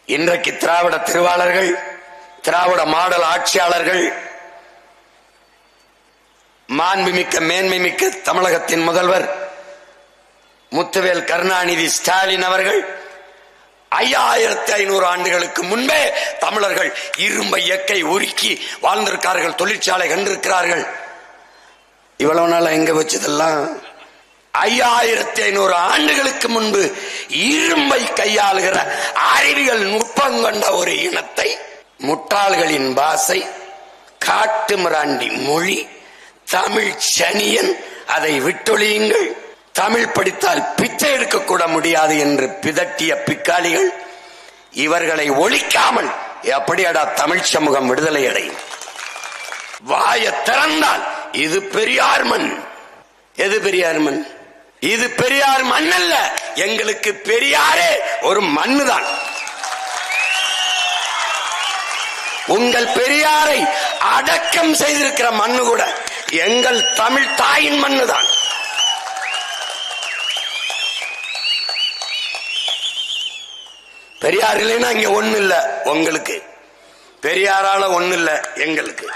இன்றைக்கு திராவிட திருவாளர்கள், திராவிட மாடல் ஆட்சியாளர்கள், மாண்புமிக்க மேன்மைமிக்க தமிழகத்தின் முதல்வர் முத்துவேல் கருணாநிதி ஸ்டாலின் அவர்கள் 5500 ஆண்டுகளுக்கு முன்பே தமிழர்கள் இரும்பை எக்கை உருக்கி வாழ்ந்திருக்கார்கள், தொழிற்சாலை கண்டிருக்கிறார்கள். இவ்வளவு நாள் எங்க வச்சதெல்லாம் 5500 ஆண்டுகளுக்கு முன்பு இரும்பை கையாளுகிற அறிவியல் நுட்பம் கொண்ட ஒரு இனத்தை முட்டாள்களின் பாசை, காட்டு மிராண்டி மொழி, தமிழ் சனியன், அதை விட்டொழியுங்கள், தமிழ் படித்தால் பிச்சை எடுக்க கூட முடியாது என்று பிதட்டிய பிக்காளிகள், இவர்களை ஒழிக்காமல் எப்படியடா தமிழ் சமூகம் விடுதலை அடையும்? வாய திறந்தால் இது பெரியார் மண். எது பெரியார் மண்? இது பெரியார் மண் அல்ல. எங்களுக்கு பெரியாரே ஒரு மண்ணுதான். உங்கள் பெரியாரை அடக்கம் செய்திருக்கிற மண்ணு கூட எங்கள் தமிழ் தாயின் மண்ணுதான். பெரியார் இல்லைன்னா இங்க ஒண்ணு இல்ல. உங்களுக்கு பெரியாரால ஒண்ணு இல்ல, எங்களுக்கு.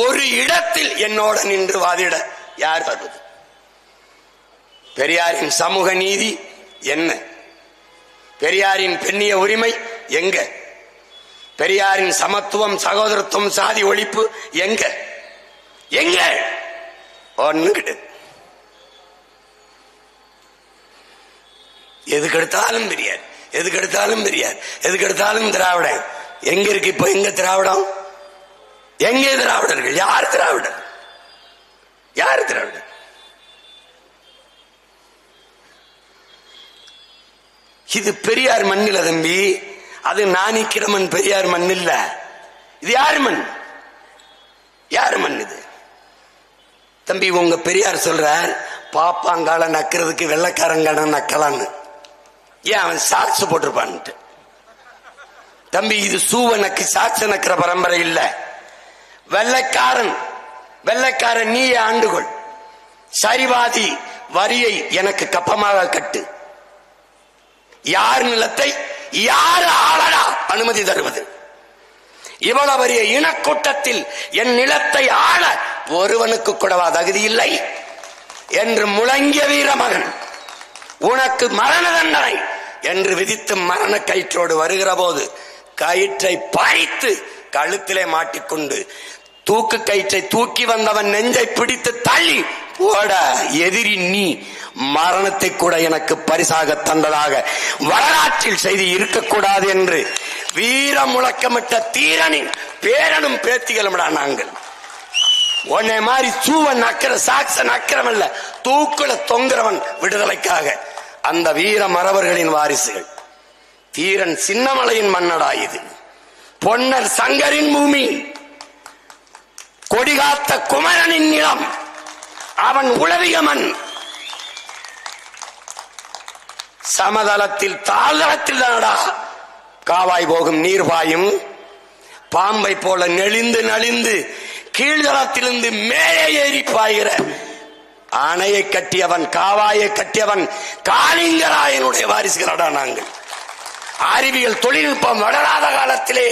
ஒரு இடத்தில் என்னோட நின்று வாதிட யார் வருவது? பெரியாரின் சமூக நீதி என்ன? பெரியாரின் பெண்ணிய உரிமை எங்க? பெரியாரின் சமத்துவம், சகோதரத்துவம், சாதி ஒழிப்பு எங்க? எங்க? ஒண்ணு கிடையாது. எதுக்கெடுத்தாலும் பெரியார், எதுக்கெடுத்தாலும் பெரியார், எதுக்கெடுத்தாலும் திராவிடம். எங்க இருக்கு இப்ப? எங்க திராவிடம்? எங்கே திராவிடர்கள்? யார் திராவிடர்? யார் திராவிடர்? இது பெரியார் மண்ணில தம்பி. அது நாணிக்கிற மண், பெரியார் மண் இல்ல. இது யார் மண்? யார் மண் இது தம்பி? உங்க பெரியார் சொல்றார், பாப்பாங்கால நக்கிறதுக்கு வெள்ளக்காரங்கால நக்கலான்னு. ஏன் அவன் சாட்சு போட்டிருப்பான்ட்டு. தம்பி, இது சூவ நக்கு சாட்ச நக்கிற பரம்பரை இல்ல. வெள்ளைக்காரன், வெள்ளைக்காரன் நீயே ஆண்டுகொள், சரிவாதி வரியை எனக்கு கப்பமாக கட்டு. யார் நிலத்தை யார் ஆளடா அனுமதி தருவது? இவ்வளவு பெரிய இனக்கூட்டத்தில் என் நிலத்தை ஆள ஒருவனுக்கு கூடவா தகுதி இல்லை என்று முழங்கிய வீரமகன், உனக்கு மரண தண்டனை என்று விதித்து மரண கயிற்றோடு வருகிற போது கயிற்றை பறித்து கழுத்திலே மாட்டிக்கொண்டு தூக்கு கயிற்றை தூக்கி வந்தவன் நெஞ்சை பிடித்து தள்ளி போட, எதிரி நீ மரணத்தை கூட எனக்கு பரிசாக தந்ததாக வரலாற்றில் செய்தி இருக்கக்கூடாது என்று வீர முழக்கமிட்ட தீரனின் பேரனும் பேத்திகளும் நாங்கள். உன்னை மாதிரி சூவன் அக்கிற சாக்சன் அக்கிரமல்ல, தூக்குல தொங்குறவன் விடுதலைக்காக. அந்த வீர மறவர்களின் வாரிசுகள். தீரன் சின்னமலையின் மன்னடா இது. பொன்னர் சங்கரின் பூமி, கொடிகாத்த குமரனின் நிலம், அவன் உளவிய மண். சமதளத்தில் தாழ்தளத்தில் தானடா காவாய் போகும் நீர் பாயும். பாம்பை போல நெளிந்து நலிந்து கீழ்தளத்திலிருந்து மேலே ஏறி பாய்கிற அணையை கட்டியவன், காவாயை கட்டியவன் காளிங்கராயனுடைய வாரிசுகளடா நாங்கள். அறிவியல் தொழில்நுட்பம் வளராத காலத்திலே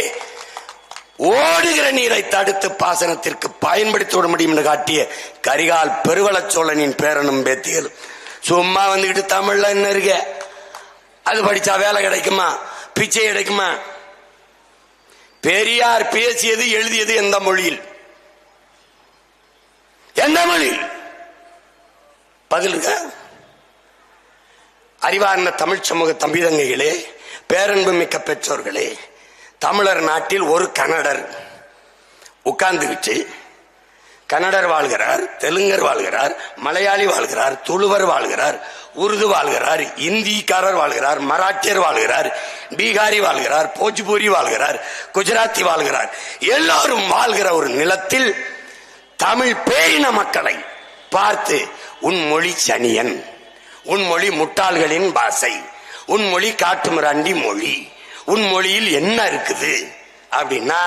ஓடுகிற நீரை தடுத்து பாசனத்திற்கு பயன்படுத்தி விட முடியும் என்று காட்டிய கரிகால் பெருவளச்சோழனின் பேரனும் பேத்திகள். சும்மா வந்துகிட்டு தமிழ்ல என்ன இருக்க, அது படிச்சா வேலை கிடைக்குமா, பிச்சை கிடைக்குமா? பெரியார் பேசியது எழுதியது எந்த மொழியில்? எந்த மொழியில்? பதில் இருக்க? அறிவார்ந்த தமிழ் சமூக தம்பிதங்கைகளே, பேரன்பு மிக்க பெற்றோர்களே, தமிழர் நாட்டில் ஒரு கன்னடர் உட்கார்ந்துகிட்டு, கன்னடர் வாழ்கிறார், தெலுங்கர் வாழ்கிறார், மலையாளி வாழ்கிறார், துளுவர் வாழ்கிறார், உருது வாழ்கிறார், இந்திக்காரர் வாழ்கிறார், மராட்டியர் வாழ்கிறார், பீகாரி வாழ்கிறார், போஜ்பூரி வாழ்கிறார், குஜராத்தி வாழ்கிறார். எல்லாரும் வாழ்கிற ஒரு நிலத்தில் தமிழ் பேரின மக்களை பார்த்து, உன் மொழி சனியன், உன் மொழி முட்டாள்களின் பாசை, உன் மொழி காட்டுமிராண்டி மொழி, உன் மொழியில் என்ன இருக்குது அப்படின்னா,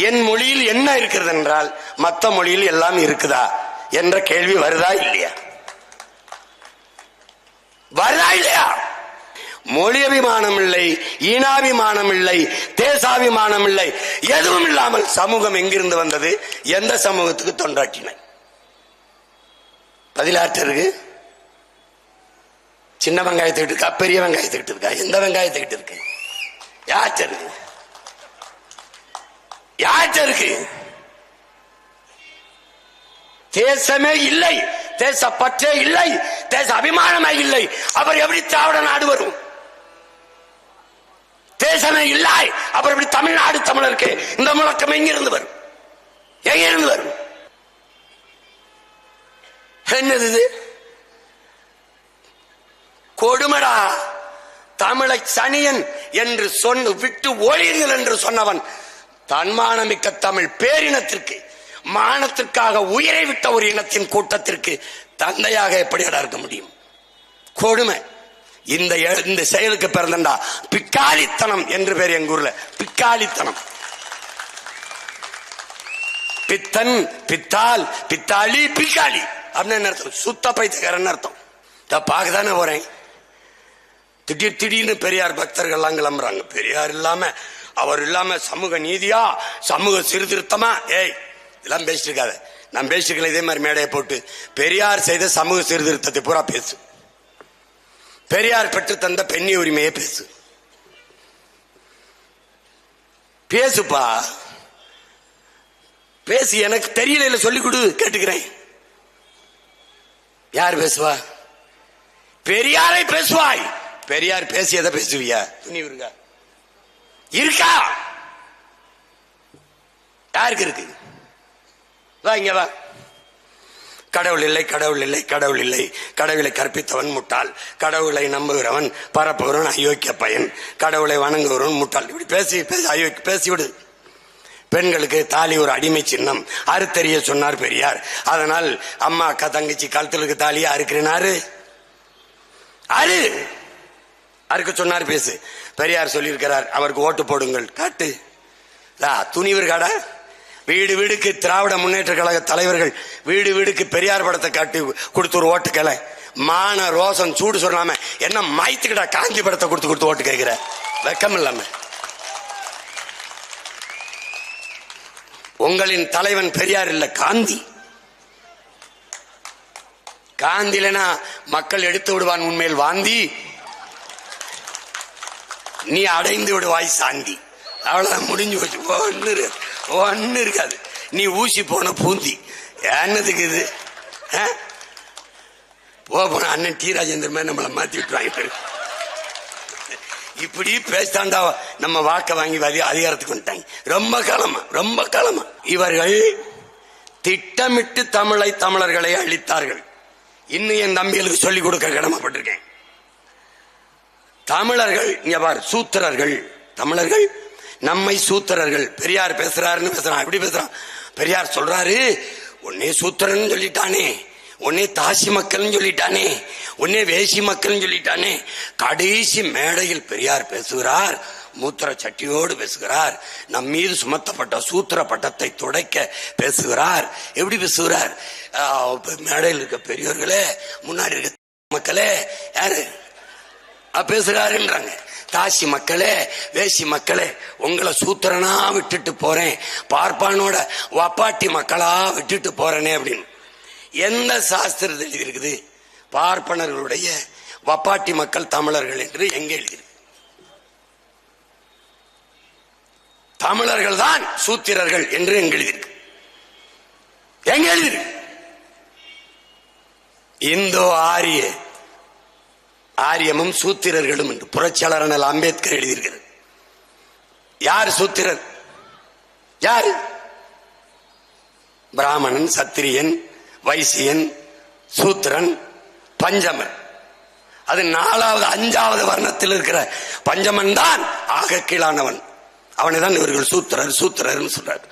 என் மொழியில் என்ன இருக்கிறது என்றால் மற்ற மொழியில் எல்லாம் இருக்குதா என்ற கேள்வி வருதா இல்லையா? வருதா இல்லையா? மொழியபிமானம் இல்லை, ஈனாபிமானம் இல்லை, தேசாபிமானம் இல்லை, எதுவும் இல்லாமல் சமூகம் எங்கிருந்து வந்தது? எந்த சமூகத்துக்கு தொண்டாற்றின? பதிலாற்று சின்ன வெங்காயத்துக்கிட்டு இருக்கா, பெரிய வெங்காயத்துக்கிட்டு இருக்கா? எந்த வெங்காயத்துக்கிட்டு இருக்கு? யார்கிட்ட இருக்கு? யார்கிட்ட இருக்கு? தேசமே இல்லை, தேச பற்றே இல்லை, தேச அபிமானமே இல்லை. அவர் எப்படி திராவிட நாடு வரும்? தேசமே இல்லை, அப்புறம் எப்படி தமிழ்நாடு தமிழருக்கு இந்த முழக்கம் எங்கிருந்து வரும்? எங்கிருந்து வரும்? என்னது இது? கொடுமடா. தமிழை சனியன் என்று சொன்ன விட்டு ஒழியுங்கள் என்று சொன்னவன் தன்மானமிக்க தமிழ் பேரினத்திற்கு, மானத்திற்காக உயிரை விட்ட ஒரு இனத்தின் கூட்டத்திற்கு தந்தையாக எப்படி இருக்க முடியும்? கொடுமை. இந்த செயலுக்கு பிறந்தா பிக்காளித்தனம் என்று பேர் எங்க ஊர்ல. பிக்காளித்தனம். பித்தன், பித்தால், பித்தாளி, பிக்காளி அப்படின்னு அர்த்தம். சுத்த பைத்தியக்காரன் அர்த்தம். பார்க்கதானே போறேன். திடீர்னு பெரியார் பக்தர்கள் எல்லாம் கிளம்புறாங்க. பெரியார் இல்லாம, அவர் இல்லாம சமூக நீதியா, சமூக சீர்திருத்தமா? ஏய், இதெல்லாம் பேசிட்டு இருக்காத. நான் பேசிட்டு இதே மாதிரி மேடையை போட்டு பெரியார் செய்த சமூக சீர்திருத்தத்தை பூரா பேசு. பெரியார் பெற்று தந்த பெண்ணி உரிமையை பேசு. பேசுப்பா, பேசு. எனக்கு தெரியல, சொல்லிக் கொடு, கேட்டுக்கிறேன். யார் பேசுவா? பெரியாரை பேசுவாய். பெரியார் பேசியதை பேசுவியா? துணிவு இருக்கா? இருக்கா? யாருக்கு இருக்கு? வா இங்க வா. கடவுள் இல்லை, கடவுள் இல்லை, கடவுள் இல்லை, கடவுளை கற்பித்தவன் முட்டாள், கடவுளை நம்புகிறவன் பரப்புகிறவன் அயோக்கிய பையன், கடவுளை வணங்குகிறவன் முட்டாள். இப்படி பேசி அயோக்கிய பேசிவிடு. பெண்களுக்கு தாலி ஒரு அடிமை சின்னம், அறுத்தறிய சொன்னார் பெரியார். அதனால் அம்மா அக்கா தங்கச்சி கழுத்துக்கு தாலியா அறுக்கிறேனாரு அரு அறுக்க சொன்னார். பேசு. பெரியார் சொல்லியிருக்கிறார், அவருக்கு ஓட்டு போடுங்கள். காட்டு. துணிவர் காடா. வீடு வீடுக்கு திராவிட முன்னேற்ற கழக தலைவர்கள் வீடு வீடுக்கு பெரியார் படத்தை காட்டி கொடுத்து ஒரு ஓட்டுக்கல. மான ரோசம் சூடு சொல்லாம என்ன மாய்த்துக்கிட்டா காந்தி படத்தை கொடுத்து ஓட்டு கேட்கிற வெக்கம் இல்லாம. உங்களின் தலைவன் பெரியார் இல்ல, காந்தி. காந்தி இல்லைனா மக்கள் எடுத்து விடுவான் உண்மையில் வாந்தி. நீ அடைந்து விடுவாய் சாந்தி. அவ்வளவுதான், முடிஞ்சு போச்சு. ஒன்னு இருக்காது. நீ ஊசி போன பூந்தி. என்னதுக்கு இது? போன அண்ணன் டி ராஜேந்திர மாதிரி நம்மளை மாத்தி விட்டுருவாங்க. இப்படி பேசாண்டா நம்ம வாக்க வாங்கி அதிகாரத்துக்கு வந்துட்டாங்க. ரொம்ப காலமா இவர்கள் திட்டமிட்டு தமிழர்களை அழித்தார்கள். இன்னும் என் தம்பிகளுக்கு சொல்லிக் கொடுக்க கடமைப்பட்டிருக்கேன். தமிழர்கள் இங்க பார், சூத்திரர்கள். தமிழர்கள் நம்மை சூத்திரர்கள். பெரியார் பேசுறாருன்னு பேசுறான். எப்படி பேசுறான்? பெரியார் சொல்றாரு, உன்னே சூத்திரன் சொல்லிட்டானே, உன்னே தாசி மக்கள் சொல்லிட்டானே, உன்னே வேசி மக்கள் சொல்லிட்டானே. கடைசி மேடையில் பெரியார் பேசுகிறார், மூத்திர சட்டியோடு பேசுகிறார். நம் மீது சுமத்தப்பட்ட சூத்திர பட்டத்தை துடைக்க பேசுகிறார். எப்படி பேசுகிறார்? மேடையில் இருக்க பெரியோர்களே, முன்னாடி இருக்க மக்களே, யாரு பேசுகிறாருன்றாங்க. தாசி மக்களே, வேசி மக்களே, உங்களை சூத்திரனா விட்டுட்டு போறேன், பார்ப்பானோட வப்பாட்டி மக்களா விட்டுட்டு போறேனே அப்படின்னு. எந்த சாஸ்திரத்தில் எழுதியிருக்குது பார்ப்பனர்களுடைய வப்பாட்டி மக்கள் தமிழர்கள் என்று? எங்க எழுதியிருக்கு? தமிழர்கள் தான் சூத்திரர்கள் என்று எங்க எழுதியிருக்கு? எங்க எழுதியிருக்கு? இந்தோ ஆரியமும் சூத்திரர்களும் என்று புரட்சியாளர் அண்ணல் அம்பேத்கர் எழுதியிருக்கிறார். யார் சூத்திரர்? யாரு? பிராமணன், சத்திரியன், வைசியன், சூத்திரன், பஞ்சமன். அது 4வது 5வது வர்ணத்தில் இருக்கிற பஞ்சமன் தான் ஆக கீழானவன். அவனை தான் இவர்கள் சூத்திரர் சொல்றார்.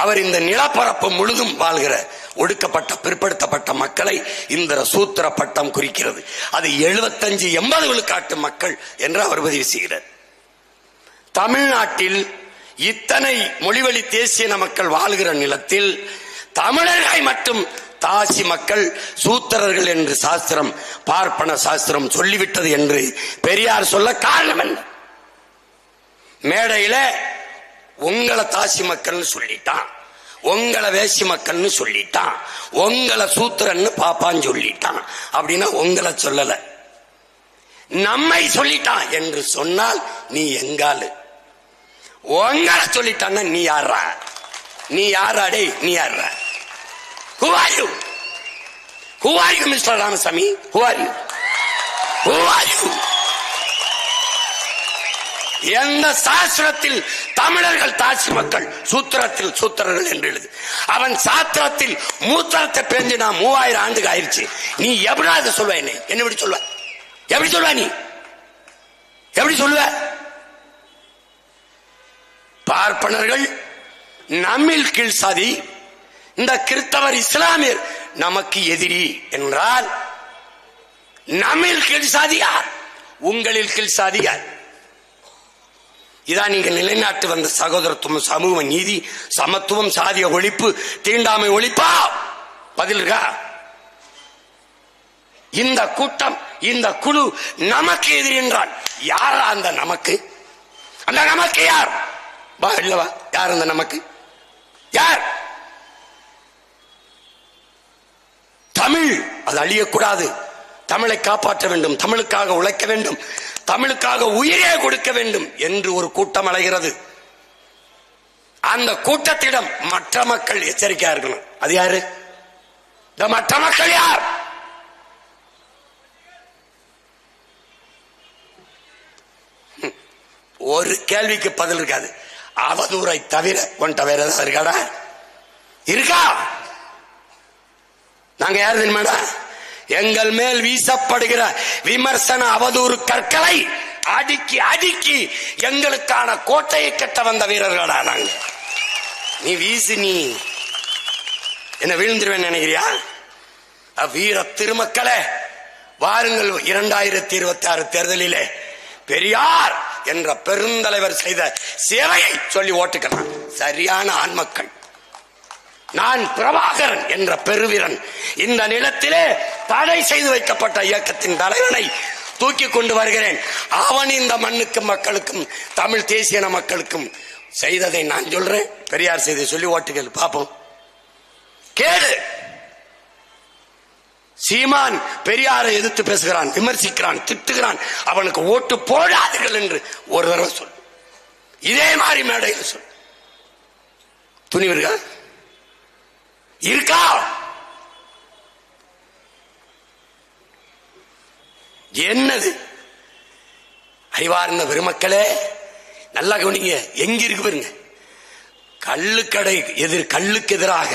அவர் இந்த நிலப்பரப்பு முழுதும் வாழ்கிற ஒடுக்கப்பட்ட பிற்படுத்தப்பட்ட மக்களை இந்த சூத்திர பட்டம் குறிக்கிறது. அது 75-80 விழுக்காட்டு மக்கள் என்று அவர் பதிவு செய்கிறார். தமிழ்நாட்டில் இத்தனை மொழிவழி தேசிய மக்கள் வாழ்கிற நிலத்தில் தமிழர்களை மட்டும் தாசி மக்கள் சூத்திரர்கள் என்று சாஸ்திரம், பார்ப்பன சாஸ்திரம் சொல்லிவிட்டது என்று பெரியார் சொல்ல காரணம் என்ன? மேடையில உங்களை தாசி மக்கள் சொல்லிட்டான், உங்களை வேசி மக்கள்னு சொல்லிட்டான், உங்களை சூத்திரன்னு பாப்பான்னு சொல்லிட்டான். அப்படின்னா உங்களை சொல்லல, நம்மை சொல்லிட்டான் என்று சொன்னால் நீ எங்காலு. உங்களை சொல்லிட்டான்னா நீ யாரா? நீ யாராடே? நீ யாரா? Who are you? Who are you, Mr. Ramasamy? Who are you? Who are you? எந்த சாஸ்திரத்தில் தமிழர்கள் தாசி மக்கள், சூத்திரத்தில் சூத்திரர்கள் என்று எழுது. அவன் சாத்திரத்தில் மூத்திரத்தை பேஞ்சு நான் 3000 ஆண்டுக்கு ஆயிடுச்சு. நீ எப்படி அதை சொல்வ? என்ன எப்படி சொல்வ? எப்படி சொல்வ? நீ எப்படி சொல்லுவ? பார்ப்பனர்கள் நம்மில் கீழ் சாதி, இந்த கிறிஸ்தவர் இஸ்லாமியர் நமக்கு எதிரி என்றால் நம்மில் கீழ் சாதியார், உங்களில் கீழ் சாதியார். இதான் நீங்க நிலைநாட்டு வந்த சகோதரத்துவம், சமூக நீதி, சமத்துவம், சாதிய ஒழிப்பு, தீண்டாமை ஒழிப்பா? பதில் இருக்கா? இந்த கூட்டம், இந்த குழு நமக்கு எதிரி என்றால் யாரா அந்த நமக்கு? அந்த நமக்கு யார்? வா இல்லவா, யார் அந்த நமக்கு? யார்? தமிழ் அது அழியக்கூடாது, தமிழை காப்பாற்ற வேண்டும், தமிழுக்காக உழைக்க வேண்டும், தமிழுக்காக உயிரே கொடுக்க வேண்டும் என்று ஒரு கூட்டம் அலைகிறது. அந்த கூட்டத்திடம் மற்ற மக்கள் எச்சரிக்கையா இருக்கணும். அது யாரு? இந்த மற்ற மக்கள் யார்? ஒரு கேள்விக்கு பதில் இருக்காது. அவதூறை தவிர கொண்ட வேற ஏதாவது இருக்காடா? இருக்கா? நாங்க யாரு தெரியுமாடா? எங்கள் மேல் வீசப்படுகிற விமர்சன அவதூறு கற்களை அடுக்கி அடுக்கி எங்களுக்கான கோட்டையை கட்ட வந்த வீரர்களா நாங்க. நீ வீசு, நீ என்ன வீழ்ந்துருவேன் நினைக்கிறியா? வீர திருமக்களே, வாருங்கள் 2026 தேர்தலிலே பெரியார் என்ற பெருந்தலைவர் செய்த சேவையை சொல்லி ஓட்டுக்கலாம். சரியான ஆண்மக்கள். நான் பிரபாகரன் என்ற பெருவீரன் இந்த நிலத்திலே தடை செய்து வைக்கப்பட்ட இயக்கத்தின் தலைவனை தூக்கி கொண்டு வருகிறேன். அவன் இந்த மண்ணுக்கும் மக்களுக்கும் தமிழ் தேசிய மக்களுக்கும் செய்ததை நான் சொல்றேன். பெரியார் செய்த சொல்லி ஓட்டுகள் பார்ப்போம். கேடு. சீமான் பெரியாரை எதிர்த்து பேசுகிறான், விமர்சிக்கிறான், திட்டுகிறான். அவனுக்கு ஓட்டு போடாதீர்கள் என்று ஒரு தடவை சொல். இதே மாதிரி மேடையில் சொல். துணிவு இருக்கா? இருக்கா? என்னது? அறிவார்ந்த பெருமக்களே நல்லா கவனிங்க. எங்க இருக்கு பாருங்க. கள்ளுக்கடை கள்ளுக்கு எதிராக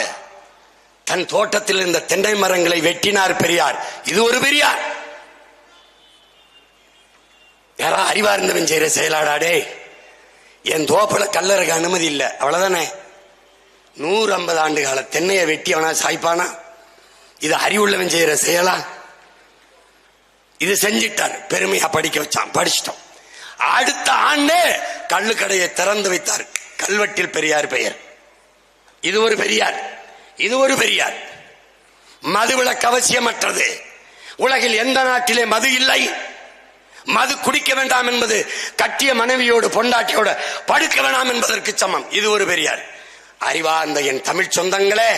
தன் தோட்டத்தில் இருந்த தென்னை மரங்களை வெட்டினார் பெரியார். இது ஒரு பெரியார். யாரா அறிவார்ந்தவன் செய்யற செயலாடாடே. என் தோப்புல கல்லறைக்கு அனுமதி இல்லை, அவ்வளவுதானே. 150 ஆண்டு கால தென்னையை வெட்டி அவனா சாய்ப்பானா? இது அறிவுள்ளவன் செய்யற செயலா? இது செஞ்சிட்டார், பெருமையா படிக்க வச்சான், படிச்சிட்டோம். அடுத்த ஆண்டே கள்ளுக்கடையை திறந்து வைத்தார். கல்வெட்டில் பெரியார் பெயர். இது ஒரு பெரியார். இது ஒரு பெரியார். மதுவிலக்கு அவசியமற்றது. உலகில் எந்த நாட்டிலே மது இல்லை. மது குடிக்க வேண்டாம் என்பது கட்டிய மனைவியோடு பொண்டாட்டியோடு படுக்க வேண்டாம் என்பதற்கு சமம். இது ஒரு பெரியார். அறிவார்ந்த என் தமிழ் சொந்தங்களே,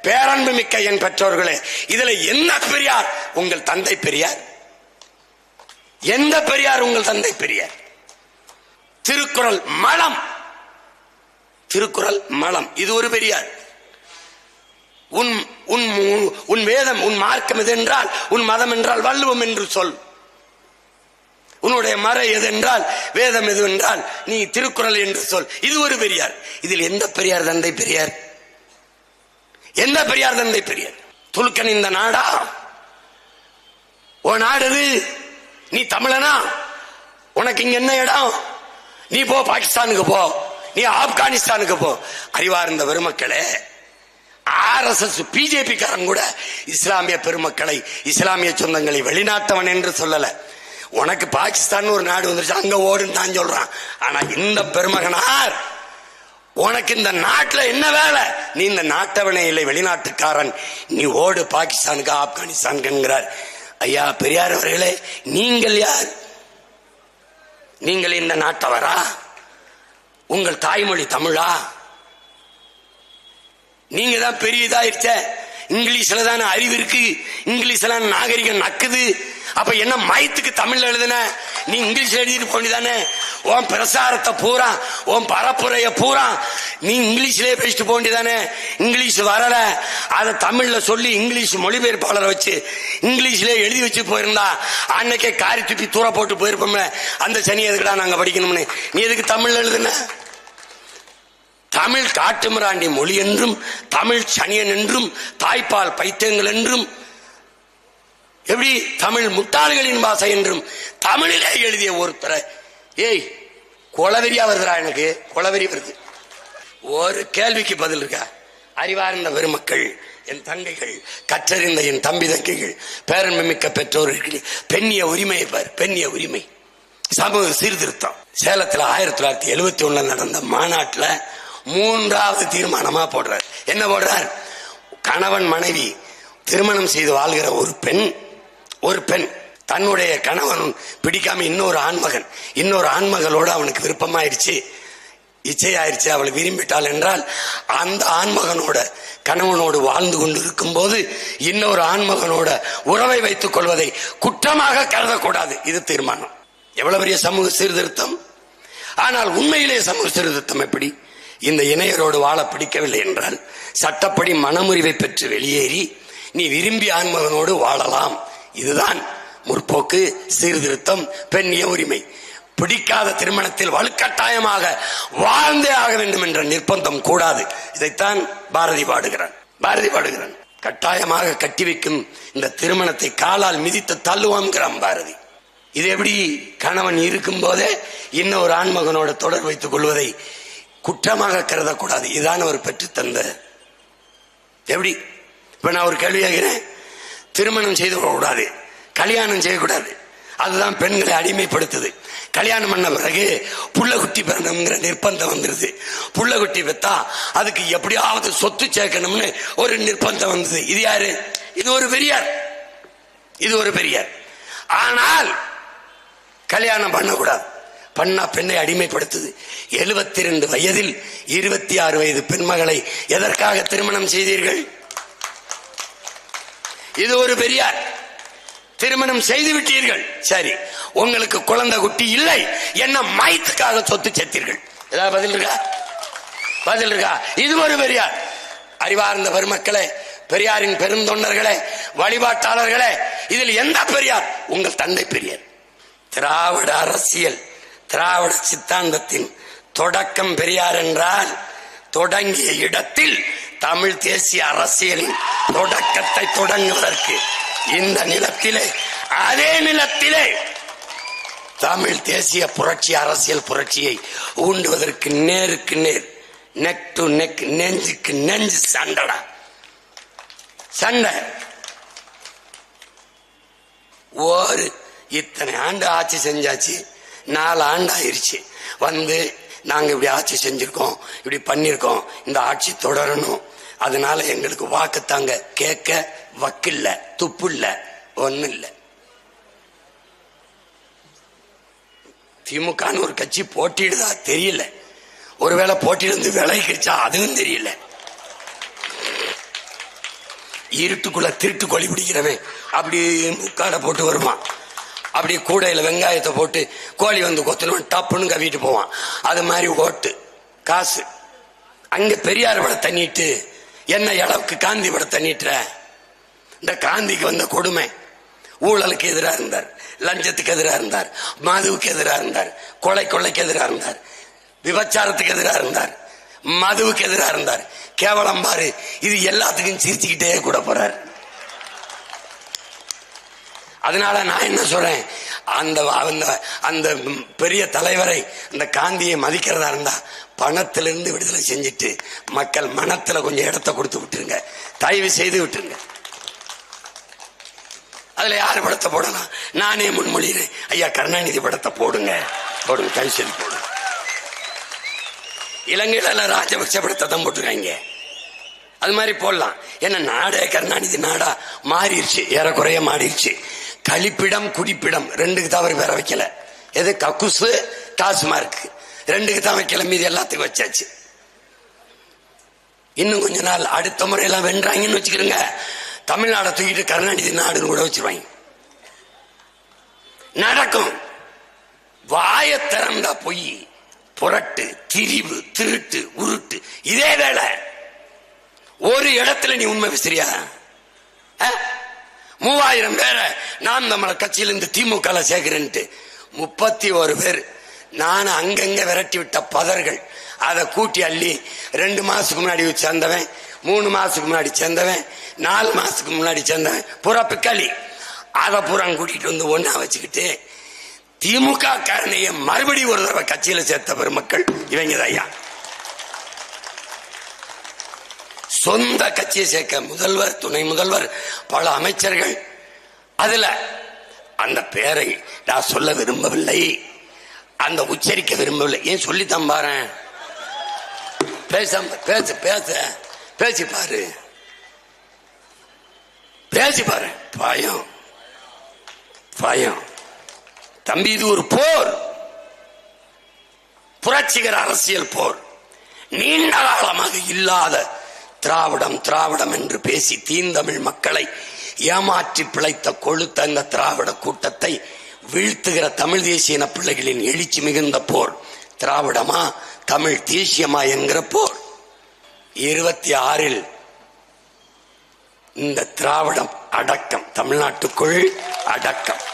பேரன்பு மிக்க என் பெற்றோர்களே, இதுல என்ன பெரியார்? உங்கள் தந்தை பெரியார். எந்த பெரியார்? உங்கள் தந்தை பெரியார். திருக்குறள் மலம், திருக்குறள் மலம். இது ஒரு பெரியார். உன் வேதம், உன் மார்க்கம் எது என்றால், உன் மதம் என்றால் வள்ளுவம் என்று சொல். உன்னுடைய மறை எது என்றால், வேதம் எது என்றால் நீ திருக்குறள் என்று சொல். இது ஒரு பெரியார். இதில் எந்த பெரியார் தந்தை பெரியார்? எந்த பெரியார் தந்தை பெரியார்? துலுக்கன் இந்த நாடா? ஓ நாடு? நீ தமிழனா? உனக்கு இங்க என்ன இடம்? நீ போ பாகிஸ்தானுக்கு போ, நீ ஆப்கானிஸ்தானுக்கு போ. அறிவார்ந்த பெருமக்களே, RSS பிஜேபி காரன் கூட இஸ்லாமிய பெருமக்களை, இஸ்லாமிய சொந்தங்களை வெளிநாட்டவன் என்று சொல்லல. உனக்கு பாகிஸ்தான் ஒரு நாடு வந்துருச்சு, அங்க ஓடுன்னு தான் சொல்றான். ஆனா இந்த பெருமகனார் உனக்கு இந்த நாட்டில் என்ன வேலை? நீ இந்த நாட்டவனே இல்லை, வெளிநாட்டுக்காரன், நீ ஓடு பாகிஸ்தானுக்கு ஆப்கானிஸ்தான்கிறார். ஐயா பெரியார் அவர்களே, நீங்கள் யார்? நீங்கள் இந்த நாட்டவரா? உங்கள் தாய்மொழி தமிழா? நீங்க தான் பெரிய இதாயிருச்ச. இங்கிலீஷ்ல தானே அறிவு இருக்கு, இங்கிலீஷ்ல நாகரிகம் நக்குது. அப்ப என்ன மயத்துக்கு தமிழ்ல எழுதுன? நீ இங்கிலீஷ்ல எழுதிட்டு போண்டிதானே. உன் பிரசாரத்தை பூரா, உன் பரப்புரைய பூரா நீ இங்கிலீஷ்லயே பேசிட்டு போண்டிதானே. இங்கிலீஷ் வரல, அதை தமிழ்ல சொல்லி இங்கிலீஷ் மொழிபெயர்ப்பாளரை வச்சு இங்கிலீஷ்லயே எழுதி வச்சு போயிருந்தா அன்னைக்கே காரி துப்பி தூர போட்டு போயிருப்போம்ல. அந்த சனி எதுக்குடா நாங்க படிக்கணும்னு நீ எதுக்கு தமிழ்ல எழுதுன? தமிழ் காட்டுமிராண்டி மொழி என்றும், தமிழ் சனியன் என்றும், தாய்ப்பால் பைத்தியங்கள் என்றும், எப்படி தமிழ் முட்டாள்களின் பாஷை என்றும் தமிழிலே எழுதிய ஒருத்தரை ஏய் கொலவெறியா வருதுரா. எனக்கு கொலவெறி வருது. ஒரு கேள்விக்கு பதில் இருக்கா? அறிவார்ந்த பெருமக்கள், என் தங்கைகள், கற்றறிந்த என் தம்பி தங்கைகள், பேரன்மை மிக்க பெற்றோர்கள், பெண்ணிய உரிமையை பார். பெண்ணிய உரிமை, சமூக சீர்திருத்தம். சேலத்தில் 1971 நடந்த மாநாட்டில் 3வது தீர்மானமா போடுறார். என்ன போடுறார்? கணவன் மனைவி திருமணம் செய்து வாழ்கிற ஒரு பெண் தன்னுடைய கணவன் பிடிக்காம இன்னொரு ஆண்மகளோடு அவனுக்கு விருப்பமாயிருச்சு, இச்சையாயிருச்சு, அவளை விரும்பிட்டாள் என்றால் அந்த ஆண்மகனோட கணவனோடு வாழ்ந்து கொண்டு இருக்கும் போது இன்னொரு ஆண்மகனோட உறவை வைத்துக் கொள்வதை குற்றமாக கருதக்கூடாது. இது தீர்மானம். எவ்வளவு பெரிய சமூக சீர்திருத்தம்! ஆனால் உண்மையிலே சமூக சீர்திருத்தம் எப்படி? இந்த இணையரோடு வாழ பிடிக்கவில்லை என்றால் சட்டப்படி மனமுறிவை பெற்று வெளியேறி நீ விரும்பி ஆண்மகனோடு வாழலாம். இதுதான் முற்போக்கு சீர்திருத்தம், பெண்ணிய உரிமை. பிடிக்காத திருமணத்தில் வலுக்கட்டாயமாக வாழ்ந்தே ஆக வேண்டும் என்ற நிர்பந்தம் கூடாது. இதைத்தான் பாரதி பாடுகிறான். கட்டாயமாக கட்டி வைக்கும் இந்த திருமணத்தை காலால் மிதித்து தள்ளுவான்கிறான் பாரதி. இது எப்படி? கணவன் இருக்கும் போதே இன்னொரு ஆண்மகனோட தொடர் வைத்துக் கொள்வதை குற்றமாக கருதக்கூடாது. இதுதான் அவர் பெற்று தந்த. எப்படி? இப்ப நான் ஒரு கேள்வி கேட்கிறேன். திருமணம் செய்து கூடாது, கல்யாணம் செய்யக்கூடாது, அதுதான் பெண்களை அடிமைப்படுத்துது. கல்யாணம் பண்ண பிறகு புள்ள குட்டி பெறணுங்கிற நிர்பந்தம் வந்துருது. புள்ள குட்டி பெத்தா அதுக்கு எப்படியாவது சொத்து சேர்க்கணும்னு ஒரு நிர்பந்தம் வந்தது. இது யாரு? இது ஒரு பெரியார். ஆனால் கல்யாணம் பண்ணக்கூடாது, பண்ணா பெண்ணை அடிமைப்படுத்துது. 72 வயதில் 26 வயது பெண்மகளை எதற்காக திருமணம் செய்தீர்கள்? இது ஒரு பெரியார். திருமணம் செய்து விட்டீர்கள், சரி, உங்களுக்கு குழந்தை குட்டி இல்லை, என்ன மயத்துக்காக சொத்து சேர்த்தீர்கள். ஏதாவது பதில் இருக்கா? இது ஒரு பெரியார். அறிவார்ந்த பெருமக்களே, பெரியாரின் பெருந்தொண்டர்களே, வழிபாட்டாளர்களே, இதில் எந்த பெரியார்? உங்கள் தந்தை பெரியார். திராவிட அரசியல், திராவிட சித்தாந்தத்தின் தொடக்கம் பெரியார் என்றால் தொடங்கிய இடத்தில் தமிழ் தேசிய அரசியலின் தொடக்கத்தை தொடங்குவதற்கு இந்த நிலத்திலே, அதே நிலத்திலே தமிழ் தேசிய புரட்சி, அரசியல் புரட்சியை ஊண்டுவதற்கு நேருக்கு நேர், நெக் டு நெக், நெஞ்சுக்கு நெஞ்சு சண்டை. இத்தனை ஆண்டு ஆட்சி செஞ்சாச்சு, 4 ஆண்டு ஆயிருச்சு. நாங்க இப்படி ஆட்சி செஞ்சிருக்கோம், இப்படி பண்ணிருக்கோம், இந்த ஆட்சி தொடரணும், அதனால எங்களுக்கு வாக்கு தாங்க. கேட்க வக்கில்ல, துப்பு இல்ல, ஒண்ணு இல்ல. திமுகன்னு ஒரு கட்சி போட்டிடுதா தெரியல, ஒருவேளை போட்டியிருந்து விலகிச்சா அதுவும் தெரியல. இருட்டுக்குள்ள திருட்டு கொலி பிடிக்கிறவன் அப்படி முக்காடை போட்டு வருவான், அப்படியே கூடையில வெங்காயத்தை போட்டு கோழி கொத்தணும், டப்புன்னு கவிட்டு போவான். அது மாதிரி ஓட்டு காசு. அங்க பெரியார் படத்தை நீட்டு என்ன அளவுக்கு காந்தி படத்தை நீட்டுற? இந்த காந்திக்கு வந்த கொடுமை, ஊழலுக்கு எதிராக இருந்தார், லஞ்சத்துக்கு எதிராக இருந்தார், மதுவுக்கு எதிராக இருந்தார், கொள்ளைக்கு எதிராக இருந்தார், விபச்சாரத்துக்கு எதிராக இருந்தார், மதுவுக்கு எதிராக இருந்தார். கேவலம் பாரு, இது எல்லாத்துக்கும் சிரிச்சுக்கிட்டே கூட போறார். அதனால நான் என்ன சொல்றேன், அந்த பெரிய தலைவரை, அந்த காந்தியை மதிக்கிறதா இருந்தா பணத்திலிருந்து விடுதலை செஞ்சுட்டு மக்கள் மனத்துல கொஞ்சம் இடத்தை கொடுத்து விட்டுருங்க, தயவு செய்து விட்டுருங்க. அதுல யாரு படத்தை போடலாம்? நானே முன்மொழிகிறேன், ஐயா கருணாநிதி படத்தை போடுங்க, தயவு செய்து போடுங்க. இலங்கையில ராஜபக்ச படத்தை தான் போட்டுருக்காங்க. அது மாதிரி போடலாம். ஏன்னா நாடே கருணாநிதி நாடா மாறிடுச்சு, ஏறக்குறைய மாறிடுச்சு. கழிப்பிடம் குடிப்பிடம் ரெண்டுக்கு தவறு பேர வைக்கல. எது கக்குசு டாஸ்மார்க் ரெண்டுக்கு தான் வைக்கல, மீது எல்லாத்துக்கும் வச்சாச்சு. இன்னும் கொஞ்ச நாள் அடுத்த முறையெல்லாம் வென்றாங்கன்னு வச்சுக்கிறோங்க, தமிழ்நாடை தூக்கிட்டு கருணாநிதி நாடுன்னு கூட வச்சிருவாங்க. நடக்கும். வாய திறந்தா பொய், புரட்டு, திரிவு, திருட்டு, உருட்டு, இதே வேலை. ஒரு இடத்துல நீ உண்மை பேசுறியா? 3000 பேரை நாம் தமிழர் கட்சியிலிருந்து திமுக சேர்க்கிறேன்ட்டு 31 பேர் நான் அங்கங்க விரட்டி விட்ட பதர்கள். அதை கூட்டி அள்ளி 2 மாசத்துக்கு முன்னாடி சேர்ந்தவன், 3 மாசத்துக்கு முன்னாடி சேர்ந்தவன், 4 மாசத்துக்கு முன்னாடி சேர்ந்தவன், புறா பிக்காளி. அதை பூரா கூட்டிட்டு வந்து ஒன்னா வச்சுக்கிட்டு திமுக காரணைய மறுபடியும் ஒரு தடவை கட்சியில சேர்த்த பெருமக்கள் இவங்க ஐயா. சொந்த கட்சியை சேர்க்க முதல்வர், துணை முதல்வர், பல அமைச்சர்கள். அதுல அந்த பேரை நான் சொல்ல விரும்பவில்லை, அந்த உச்சரிக்க விரும்பவில்லை. ஏன் சொல்லித்தான் பாரு, பேச பேச பேசி பாரு, பேசி பாரு. பயம் பயம் தம்பி, இது ஒரு போர், புரட்சிகர அரசியல் போர். நீண்ட காலமாக இல்லாத திராவிடம் திராவிடம் என்று பேசி தீந்தமிழ் மக்களை ஏமாற்றி பிழைத்த கொழுத்த அந்த திராவிட கூட்டத்தை வீழ்த்துகிற தமிழ் தேசிய இன பிள்ளைகளின் எழுச்சி மிகுந்த போர். திராவிடமா தமிழ் தேசியமா என்கிற போர். 26 இந்த திராவிடம் அடக்கம், தமிழ்நாட்டுக்குள் அடக்கம்.